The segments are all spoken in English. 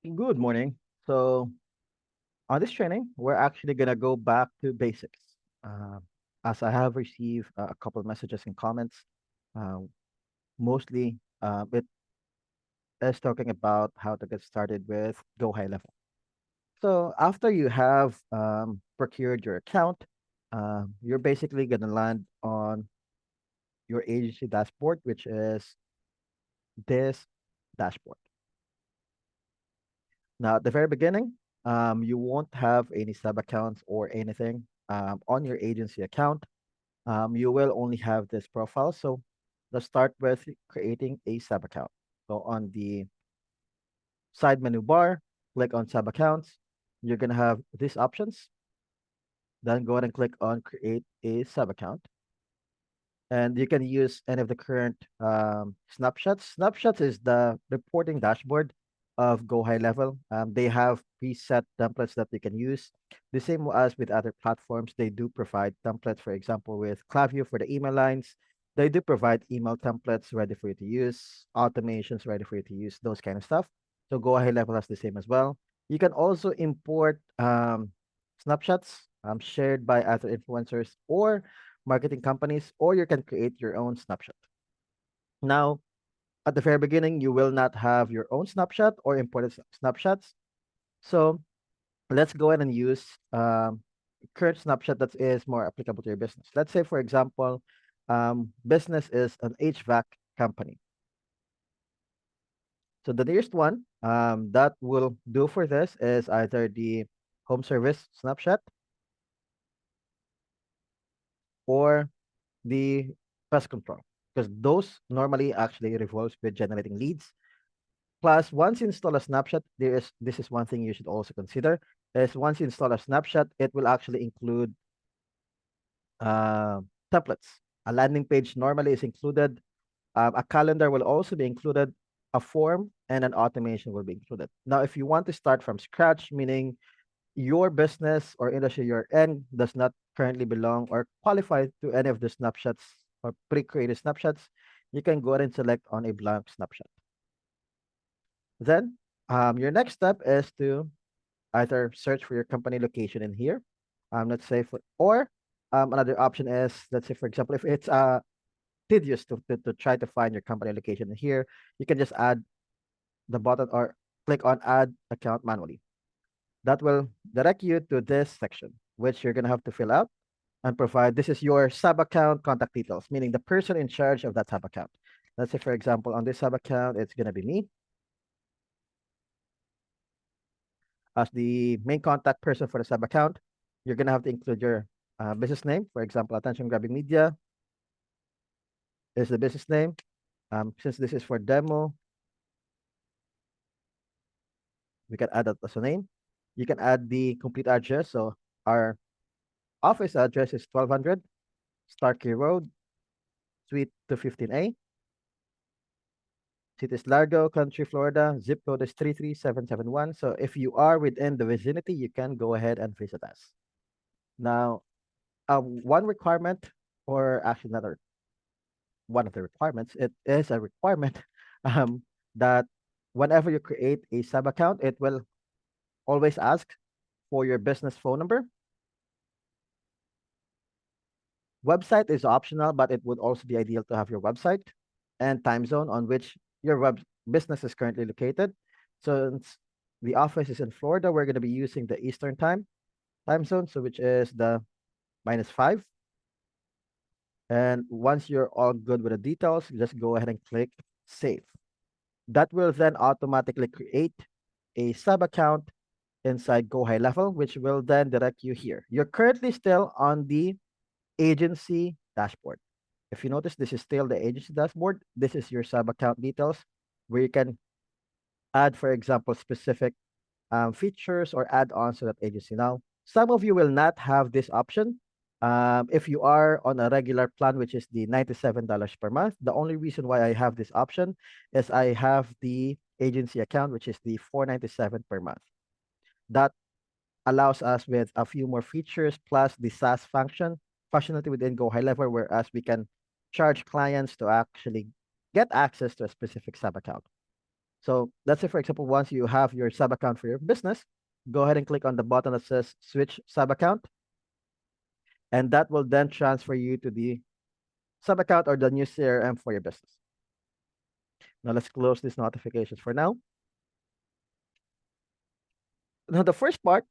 Good morning. So, on this training, we're actually going to go back to basics. Uh, as I have received a couple of messages and comments, uh, mostly it is talking about how to get started with Go High Level. So, after you have procured your account, you're basically going to land on your agency dashboard, which is this dashboard. Now, at the very beginning, you won't have any sub accounts or anything on your agency account. You will only have this profile. So let's start with creating a sub account. So on the side menu bar, click on sub accounts. You're going to have these options. Then go ahead and click on create a sub account. And you can use any of the current snapshots. Snapshots is the reporting dashboard of GoHighLevel. They have preset templates that you can use. The same as with other platforms, they do provide templates. For example, with Klaviyo for the email lines, they do provide email templates ready for you to use, automations ready for you to use, those kind of stuff. So GoHighLevel has the same as well. You can also import snapshots shared by other influencers or marketing companies, or you can create your own snapshot. Now, at the very beginning, you will not have your own snapshot or imported snapshots. So let's go ahead and use current snapshot that is more applicable to your business. Let's say, for example, business is an HVAC company. So the nearest one that will do for this is either the home service snapshot or the pest control, because those normally actually revolves with generating leads. Plus, once you install a snapshot, this is one thing you should also consider is once you install a snapshot, it will actually include uh, templates. A landing page normally is included. A calendar will also be included. A form and an automation will be included. Now, if you want to start from scratch, meaning your business or industry you're in does not currently belong or qualify to any of the snapshots or pre-created snapshots, you can go ahead and select on a blank snapshot. Then your next step is to either search for your company location in here. Let's say or another option is, let's say, for example, if it's tedious to try to find your company location in here, you can just add the button or click on add account manually. That will direct you to this section, which you're going to have to fill out and provide. This is your sub account contact details, meaning the person in charge of that sub account. Let's say, for example, on this sub account, it's going to be me as the main contact person for the sub account. You're going to have to include your business name. For example, Attention Grabbing Media is the business name. Since this is for demo, we can add that as a name. You can add the complete address. So our office address is 1200 Starkey Road, Suite 215A. City is Largo, Country, Florida. Zip code is 33771. So if you are within the vicinity, you can go ahead and visit us. Now, one requirement, or actually another one of the requirements, it is a requirement um, that whenever you create a sub account, it will always ask for your business phone number. Website is optional, but it would also be ideal to have your website and time zone on which your web business is currently located. So since the office is in Florida, we're going to be using the Eastern time zone, so which is the -5. And once you're all good with the details, just go ahead and click save. That will then automatically create a sub account inside GoHighLevel, which will then direct you here. You're currently still on the agency dashboard. If you notice, this is still the agency dashboard. This is your sub account details where you can add, for example, specific features or add-ons to that agency. Now, some of you will not have this option. If you are on a regular plan, which is the $97 per month, the only reason why I have this option is I have the agency account, which is the $497 per month. That allows us with a few more features plus the SaaS functionality within GoHighLevel, whereas we can charge clients to actually get access to a specific sub account. So let's say, for example, once you have your sub account for your business, go ahead and click on the button that says switch sub account, and that will then transfer you to the sub account or the new CRM for your business. Now let's close these notifications for now. Now the first part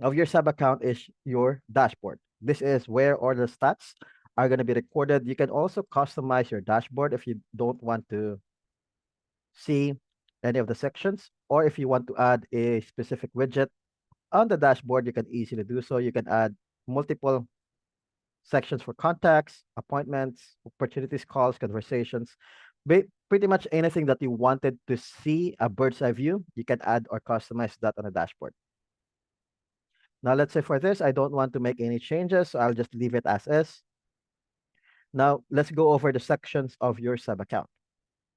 of your sub account is your dashboard. This is where all the stats are going to be recorded. You can also customize your dashboard if you don't want to see any of the sections, or if you want to add a specific widget on the dashboard, you can easily do so. You can add multiple sections for contacts, appointments, opportunities, calls, conversations. Pretty much anything that you wanted to see a bird's eye view, you can add or customize that on the dashboard. Now, let's say for this, I don't want to make any changes, so I'll just leave it as is. Now, let's go over the sections of your sub account.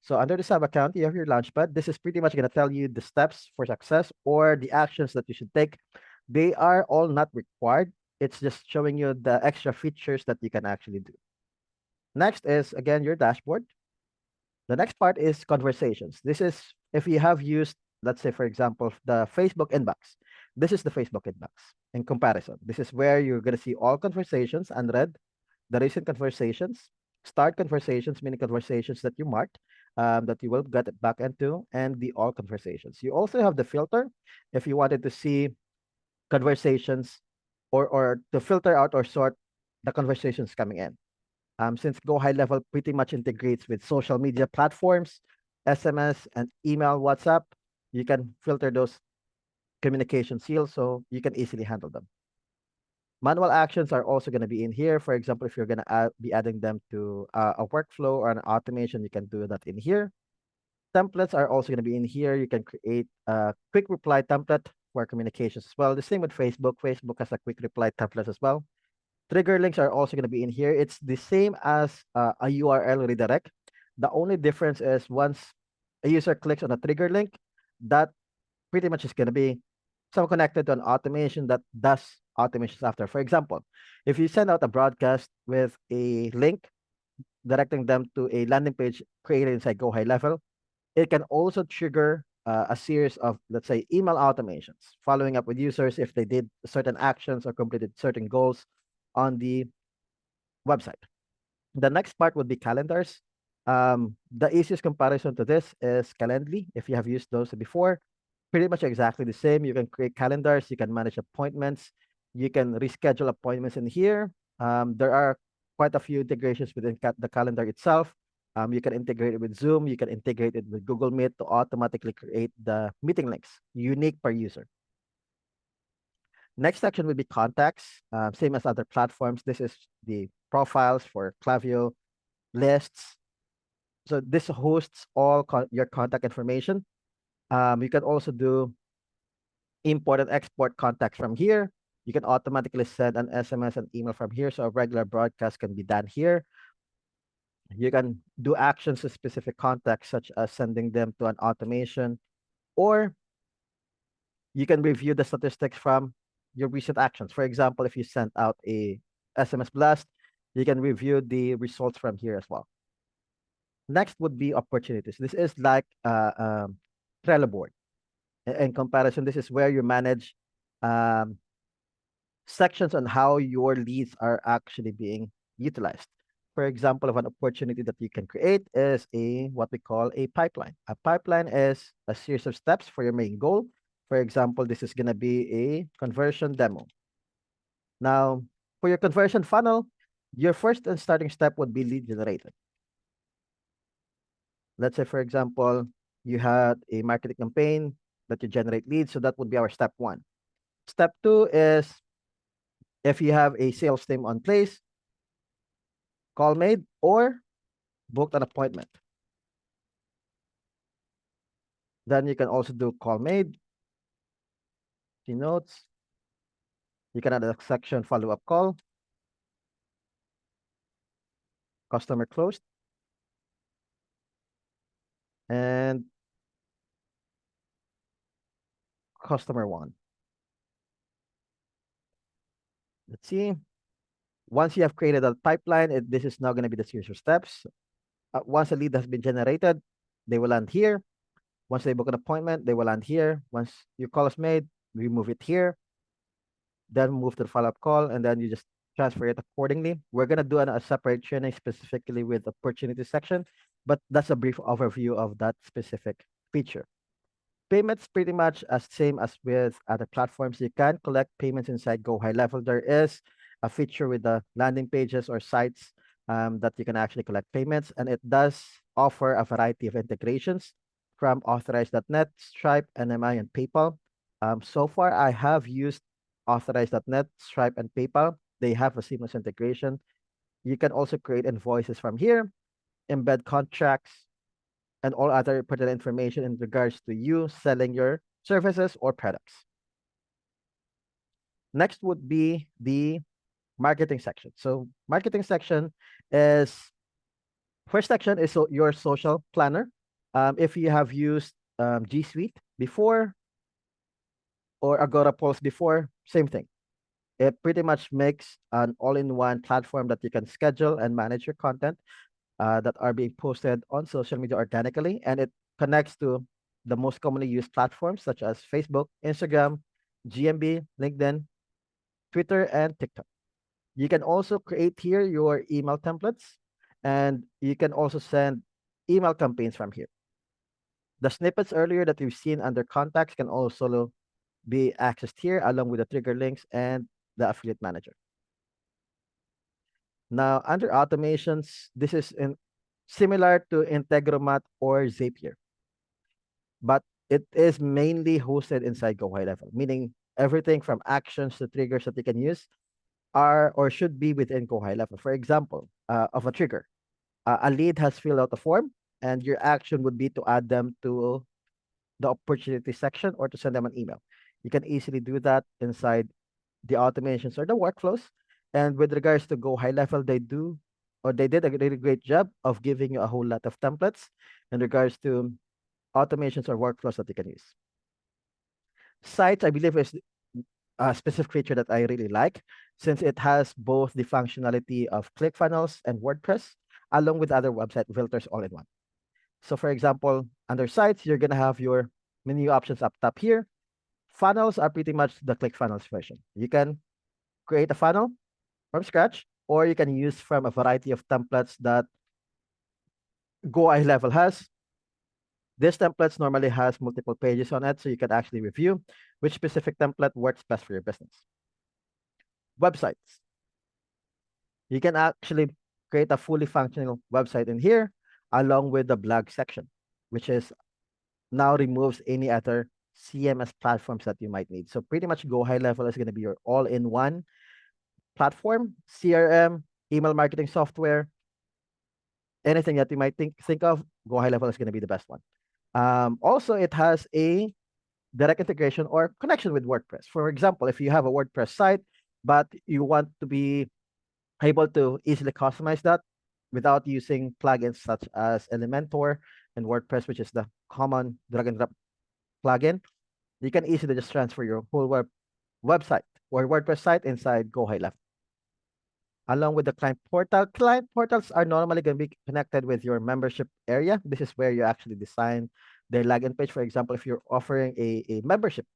So under the sub account, you have your Launchpad. This is pretty much going to tell you the steps for success or the actions that you should take. They are all not required. It's just showing you the extra features that you can actually do. Next is, again, your dashboard. The next part is conversations. This is if you have used, let's say, for example, the Facebook inbox. This is the Facebook inbox in comparison. This is where you're going to see all conversations unread, the recent conversations, start conversations, meaning conversations that you marked, that you will get back into, and the all conversations. You also have the filter if you wanted to see conversations or to filter out or sort the conversations coming in. Since GoHighLevel pretty much integrates with social media platforms, SMS and email, WhatsApp, you can filter those communication seals so you can easily handle them. Manual actions are also going to be in here. For example, if you're going to be adding them to a workflow or an automation, you can do that in here. Templates are also going to be in here. You can create a quick reply template for communications as well. The same with Facebook. Facebook has a quick reply template as well. Trigger links are also going to be in here. It's the same as a URL redirect. The only difference is once a user clicks on a trigger link, that pretty much is going to be some connected to an automation that does automations after. For example, if you send out a broadcast with a link directing them to a landing page created inside GoHighLevel, it can also trigger a series of, let's say, email automations, following up with users if they did certain actions or completed certain goals on the website. The next part would be calendars. The easiest comparison to this is Calendly. If you have used those before, pretty much exactly the same. You can create calendars, you can manage appointments, you can reschedule appointments in here. There are quite a few integrations within the calendar itself. You can integrate it with Zoom, you can integrate it with Google Meet to automatically create the meeting links, unique per user. Next section will be contacts, same as other platforms. This is the profiles for Klaviyo, lists. So this hosts all your contact information. You can also do import and export contacts from here. You can automatically send an SMS and email from here. So a regular broadcast can be done here. You can do actions to specific contacts, such as sending them to an automation, or you can review the statistics from your recent actions. For example, if you sent out a SMS blast, you can review the results from here as well. Next would be opportunities. This is like Trello board. In comparison, this is where you manage sections on how your leads are actually being utilized. For example, of an opportunity that you can create is a what we call a pipeline. A pipeline is a series of steps for your main goal. For example, this is going to be a conversion demo. Now, for your conversion funnel, your first and starting step would be lead generated. Let's say, for example, you had a marketing campaign that you generate leads. So that would be our step one. Step two is if you have a sales team on place, call made, or booked an appointment. Then you can also do call made, see notes. You can add a section follow-up call, customer closed, and customer won. Let's see. Once you have created a pipeline, this is now going to be the series of steps. Once a lead has been generated, they will land here. Once they book an appointment, they will land here. Once your call is made, we move it here, then move to the follow-up call, and then you just transfer it accordingly. We're gonna do a separate training specifically with the opportunity section, but that's a brief overview of that specific feature. Payments pretty much as same as with other platforms. You can collect payments inside GoHighLevel. There is a feature with the landing pages or sites that you can actually collect payments, and it does offer a variety of integrations from Authorize.net, Stripe, NMI, and PayPal. So far, I have used Authorize.net, Stripe, and PayPal. They have a seamless integration. You can also create invoices from here, embed contracts, and all other pertinent information in regards to you selling your services or products. Next would be the marketing section. So marketing section is first section is your social planner. If you have used G Suite before or Agora Pulse before, same thing. It pretty much makes an all-in-one platform that you can schedule and manage your content that are being posted on social media organically, and it connects to the most commonly used platforms such as Facebook, Instagram, GMB, LinkedIn, Twitter, and TikTok. You can also create here your email templates, and you can also send email campaigns from here. The snippets earlier that we've seen under contacts can also be accessed here along with the trigger links and the affiliate manager. Now, under automations, this is similar to Integromat or Zapier, but it is mainly hosted inside GoHighLevel, meaning everything from actions to triggers that you can use are or should be within GoHighLevel. For example, of a trigger, a lead has filled out a form, and your action would be to add them to the opportunity section or to send them an email. You can easily do that inside the automations or the workflows. And with regards to GoHighLevel, they did a really great job of giving you a whole lot of templates in regards to automations or workflows that you can use. Sites, I believe, is a specific feature that I really like since it has both the functionality of ClickFunnels and WordPress, along with other website filters all in one. So for example, under sites, you're gonna have your menu options up top here. Funnels are pretty much the ClickFunnels version. You can create a funnel from scratch, or you can use from a variety of templates that GoHighLevel has. This templates normally has multiple pages on it, so you can actually review which specific template works best for your business. Websites. You can actually create a fully functional website in here, along with the blog section, which is now removes any other CMS platforms that you might need. So pretty much GoHighLevel is going to be your all-in-one platform, CRM, email marketing software, anything that you might think of, GoHighLevel is going to be the best one. Also, it has a direct integration or connection with WordPress. For example, if you have a WordPress site, but you want to be able to easily customize that without using plugins such as Elementor and WordPress, which is the common drag and drop plugin, you can easily just transfer your whole website or WordPress site inside GoHighLevel. Along with the client portal, client portals are normally going to be connected with your membership area. This is where you actually design the login page. For example, if you're offering a membership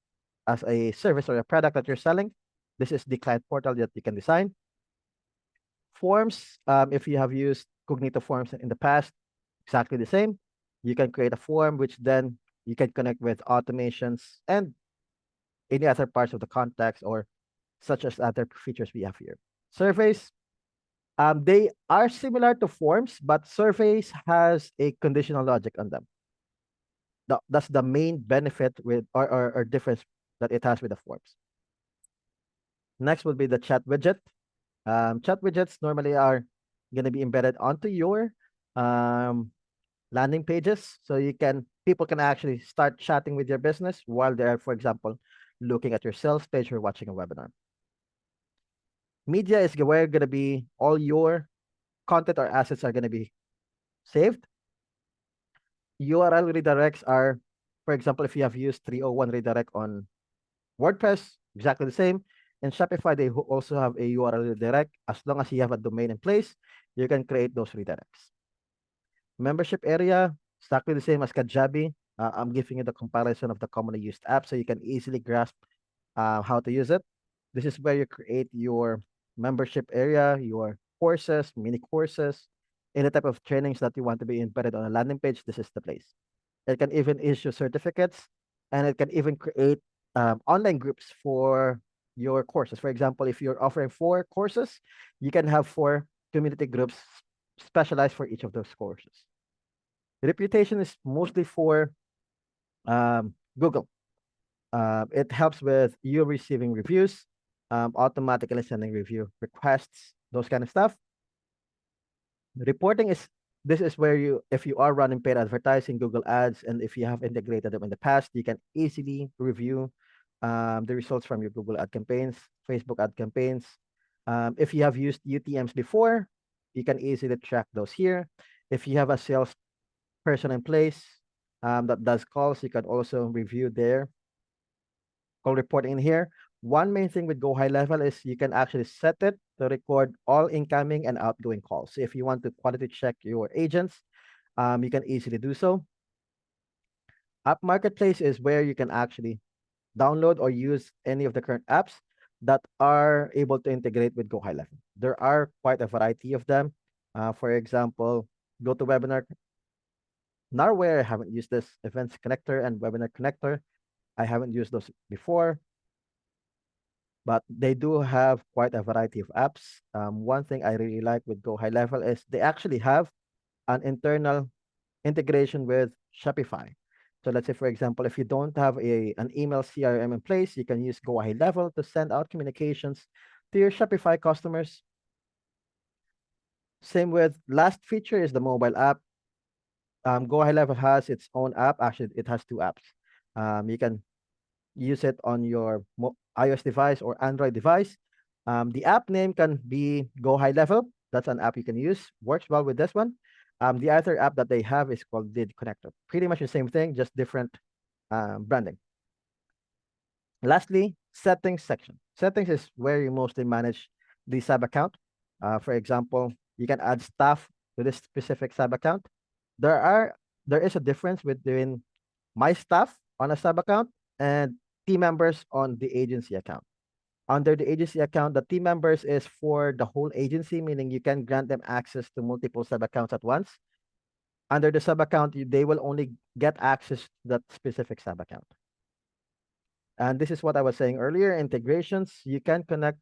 as a service or a product that you're selling, this is the client portal that you can design. Forms, if you have used Cognito Forms in the past, exactly the same. You can create a form, which then you can connect with automations and any other parts of the contacts or such as other features we have here. Surveys, they are similar to forms, but surveys has a conditional logic on them. That's the main benefit with or difference that it has with the forms. Next would be the chat widget. Chat widgets normally are going to be embedded onto your landing pages, so people can actually start chatting with your business while they're, for example, looking at your sales page or watching a webinar. Media is where going to be all your content or assets are going to be saved. URL redirects are, for example, if you have used 301 redirect on WordPress, exactly the same. In Shopify, they also have a URL redirect. As long as you have a domain in place, you can create those redirects. Membership area, exactly the same as Kajabi. I'm giving you the comparison of the commonly used apps so you can easily grasp how to use it. This is where you create your membership area, your courses, mini courses, any type of trainings that you want to be embedded on a landing page. This is the place. It can even issue certificates, and it can even create online groups for your courses. For example, if you're offering 4 courses, you can have 4 community groups specialized for each of those courses. Reputation is mostly for Google. It helps with you receiving reviews, automatically sending review requests, those kind of stuff. Reporting is this is where you, if you are running paid advertising, Google Ads, and if you have integrated them in the past, you can easily review the results from your Google ad campaigns, Facebook ad campaigns. If you have used UTMs before, you can easily track those here. If you have a sales person in place that does calls, you can also review their call reporting in here. One main thing with GoHighLevel is you can actually set it to record all incoming and outgoing calls. So if you want to quality check your agents, you can easily do so. App Marketplace is where you can actually download or use any of the current apps that are able to integrate with GoHighLevel. There are quite a variety of them. For example, GoToWebinar. Narware, I haven't used this. Events Connector and Webinar Connector, I haven't used those before, but they do have quite a variety of apps. One thing I really like with GoHighLevel is they actually have an internal integration with Shopify. So let's say, for example, if you don't have an email CRM in place, you can use GoHighLevel to send out communications to your Shopify customers. Same with last feature is the mobile app. GoHighLevel has its own app. Actually, it has 2 apps. You can use it on your iOS device or Android device. The app name can be GoHighLevel. That's an app you can use. Works well with this one. The other app that they have is called Lead Connector. Pretty much the same thing, just different branding. Lastly, settings section. Settings is where you mostly manage the sub account. For example, you can add staff to this specific sub account. There is a difference between my staff on a sub account and team members on the agency account. Under the agency account, the team members is for the whole agency, meaning you can grant them access to multiple sub accounts at once. Under the sub account, they will only get access to that specific sub account. And this is what I was saying earlier, integrations. You can connect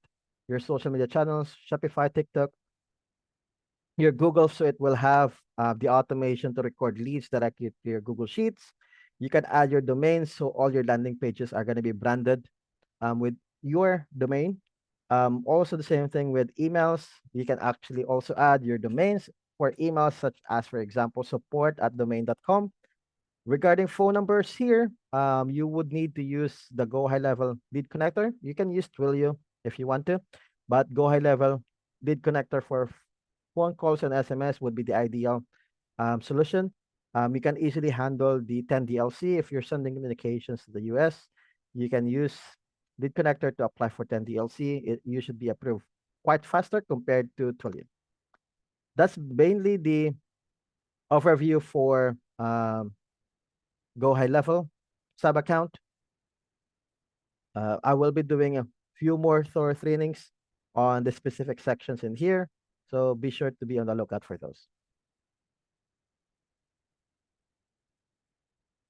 your social media channels, Shopify, TikTok, your Google, so it will have the automation to record leads directly to your Google Sheets. You can add your domain, so all your landing pages are going to be branded with your domain. Also, the same thing with emails. You can actually also add your domains for emails, such as, for example, support@domain.com. Regarding phone numbers here, you would need to use the GoHighLevel lead connector. You can use Twilio if you want to, but GoHighLevel lead connector for phone calls and SMS would be the ideal solution. You can easily handle the 10DLC if you're sending communications to the US. You can use lead connector to apply for 10DLC. You should be approved quite faster compared to Twilio. That's mainly the overview for GoHighLevel sub account. I will be doing a few more thorough trainings on the specific sections in here, so be sure to be on the lookout for those.